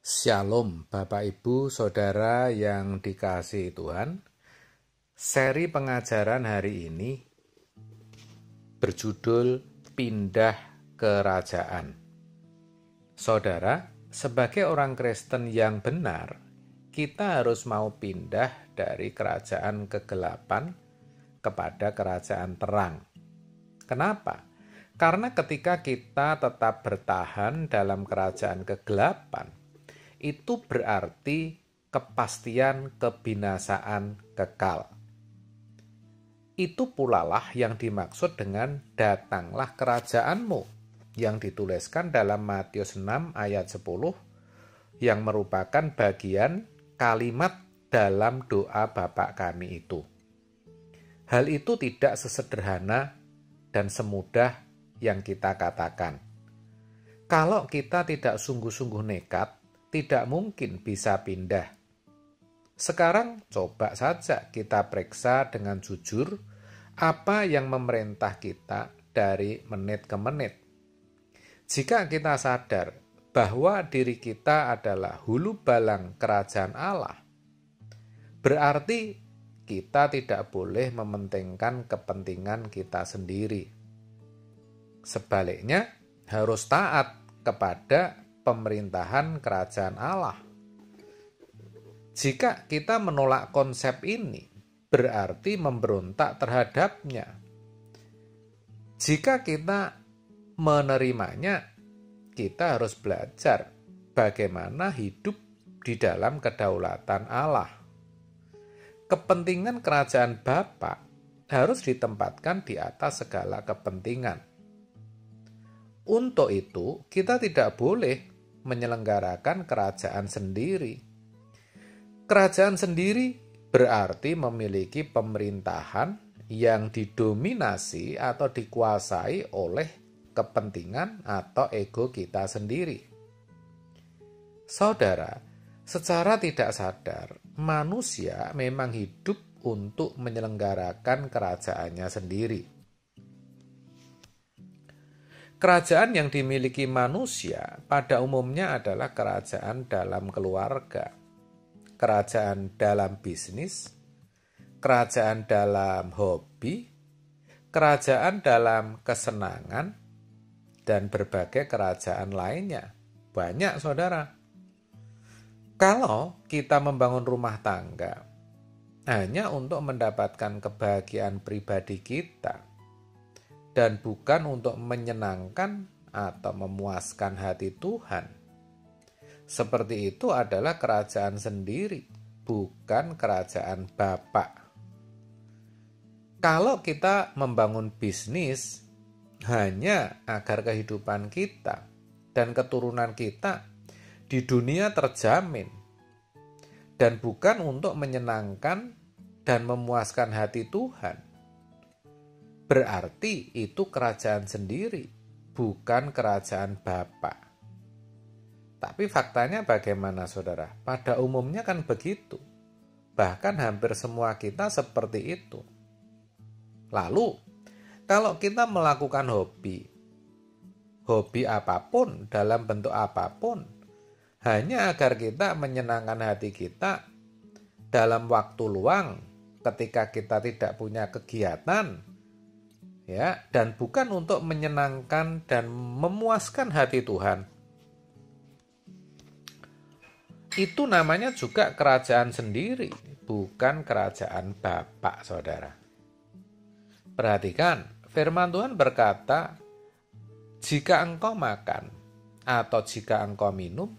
Shalom Bapak Ibu Saudara yang dikasihi Tuhan. Seri pengajaran hari ini berjudul Pindah Kerajaan. Saudara, sebagai orang Kristen yang benar, kita harus mau pindah dari kerajaan kegelapan kepada kerajaan terang. Kenapa? Karena ketika kita tetap bertahan dalam kerajaan kegelapan, itu berarti kepastian kebinasaan kekal. Itu pula lah yang dimaksud dengan datanglah kerajaanmu yang dituliskan dalam Matius 6 ayat 10 yang merupakan bagian kalimat dalam doa Bapa kami itu. Hal itu tidak sesederhana dan semudah yang kita katakan. Kalau kita tidak sungguh-sungguh nekat, tidak mungkin bisa pindah. Sekarang coba saja kita periksa dengan jujur apa yang memerintah kita dari menit ke menit. Jika kita sadar bahwa diri kita adalah hulu balang kerajaan Allah, berarti kita tidak boleh mementingkan kepentingan kita sendiri. Sebaliknya, harus taat kepada pemerintahan kerajaan Allah. Jika kita menolak konsep ini, berarti memberontak terhadapnya. Jika kita menerimanya, kita harus belajar bagaimana hidup di dalam kedaulatan Allah. Kepentingan kerajaan Bapa harus ditempatkan di atas segala kepentingan. Untuk itu, kita tidak boleh menyelenggarakan kerajaan sendiri. Kerajaan sendiri berarti memiliki pemerintahan yang didominasi atau dikuasai oleh kepentingan atau ego kita sendiri. Saudara, secara tidak sadar, manusia memang hidup untuk menyelenggarakan kerajaannya sendiri. Kerajaan yang dimiliki manusia pada umumnya adalah kerajaan dalam keluarga, kerajaan dalam bisnis, kerajaan dalam hobi, kerajaan dalam kesenangan, dan berbagai kerajaan lainnya. Banyak, saudara. Kalau kita membangun rumah tangga hanya untuk mendapatkan kebahagiaan pribadi kita, dan bukan untuk menyenangkan atau memuaskan hati Tuhan. Seperti itu adalah kerajaan sendiri, bukan kerajaan Bapa. Kalau kita membangun bisnis hanya agar kehidupan kita dan keturunan kita di dunia terjamin, dan bukan untuk menyenangkan dan memuaskan hati Tuhan, berarti itu kerajaan sendiri, bukan kerajaan Bapa. Tapi faktanya bagaimana, saudara? Pada umumnya kan begitu. Bahkan hampir semua kita seperti itu. Lalu, kalau kita melakukan hobi apapun dalam bentuk apapun, hanya agar kita menyenangkan hati kita dalam waktu luang ketika kita tidak punya kegiatan, ya, dan bukan untuk menyenangkan dan memuaskan hati Tuhan, itu namanya juga kerajaan sendiri, bukan kerajaan Bapa, saudara. Perhatikan, firman Tuhan berkata, jika engkau makan, atau jika engkau minum,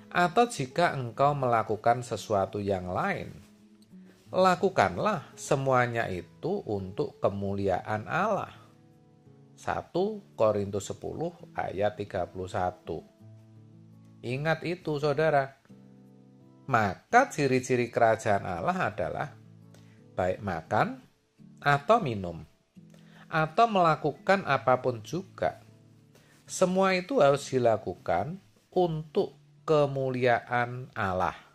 atau jika engkau melakukan sesuatu yang lain, lakukanlah semuanya itu untuk kemuliaan Allah. 1 Korintus 10 ayat 31. Ingat itu, saudara. Maka ciri-ciri kerajaan Allah adalah baik makan atau minum, atau melakukan apapun juga. Semua itu harus dilakukan untuk kemuliaan Allah.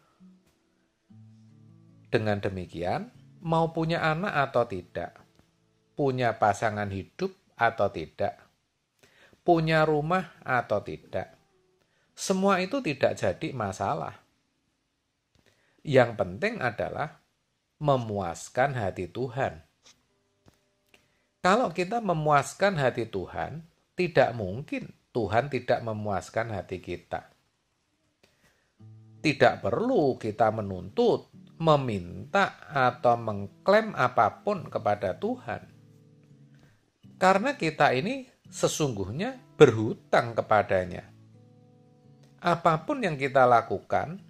Dengan demikian, mau punya anak atau tidak, punya pasangan hidup atau tidak, punya rumah atau tidak, Semua itu tidak jadi masalah. Yang penting adalah memuaskan hati Tuhan. Kalau kita memuaskan hati Tuhan, tidak mungkin Tuhan tidak memuaskan hati kita. Tidak perlu kita menuntut, meminta, atau mengklaim apapun kepada Tuhan. Karena kita ini sesungguhnya berhutang kepadanya. Apapun yang kita lakukan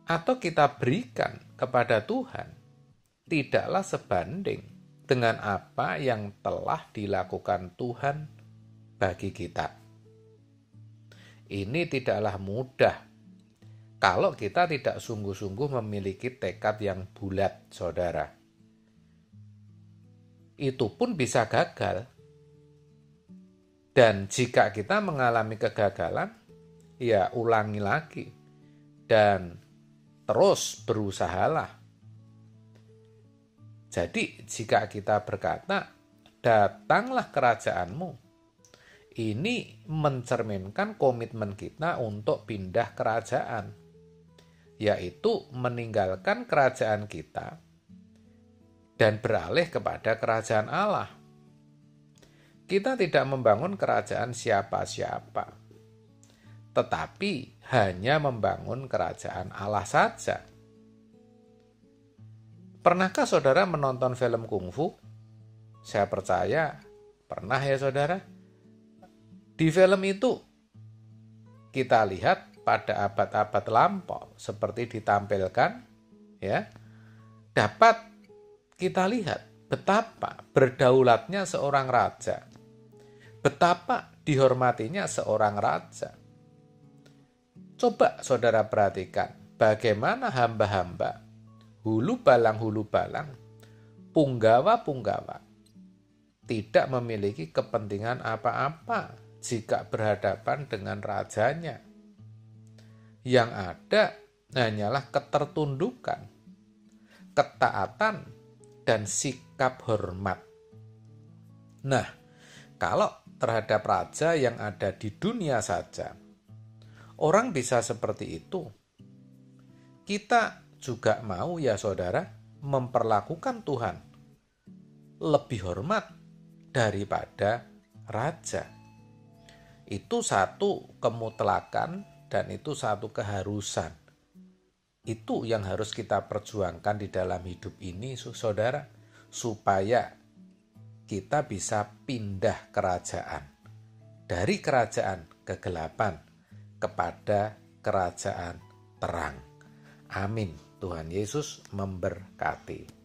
atau kita berikan kepada Tuhan, tidaklah sebanding dengan apa yang telah dilakukan Tuhan bagi kita. Ini tidaklah mudah kalau kita tidak sungguh-sungguh memiliki tekad yang bulat, saudara. Itu pun bisa gagal. Dan jika kita mengalami kegagalan, ya ulangi lagi. Dan terus berusahalah. Jadi jika kita berkata, datanglah kerajaanmu, ini mencerminkan komitmen kita untuk pindah kerajaan, yaitu meninggalkan kerajaan kita dan beralih kepada kerajaan Allah. Kita tidak membangun kerajaan siapa-siapa, tetapi hanya membangun kerajaan Allah saja. Pernahkah saudara menonton film kungfu? Saya percaya pernah ya saudara. Di film itu kita lihat pada abad-abad lampau seperti ditampilkan, ya, dapat kita lihat betapa berdaulatnya seorang raja, betapa dihormatinya seorang raja. Coba saudara perhatikan bagaimana hamba-hamba, hulu balang, punggawa-punggawa tidak memiliki kepentingan apa-apa jika berhadapan dengan rajanya. Yang ada hanyalah ketertundukan, ketaatan, dan sikap hormat. Nah, kalau terhadap raja yang ada di dunia saja, orang bisa seperti itu. Kita juga mau ya saudara memperlakukan Tuhan lebih hormat daripada raja. Itu satu kemutlakan dan itu satu keharusan. Itu yang harus kita perjuangkan di dalam hidup ini saudara, supaya kita bisa pindah kerajaan dari kerajaan kegelapan kepada kerajaan terang. Amin. Tuhan Yesus memberkati.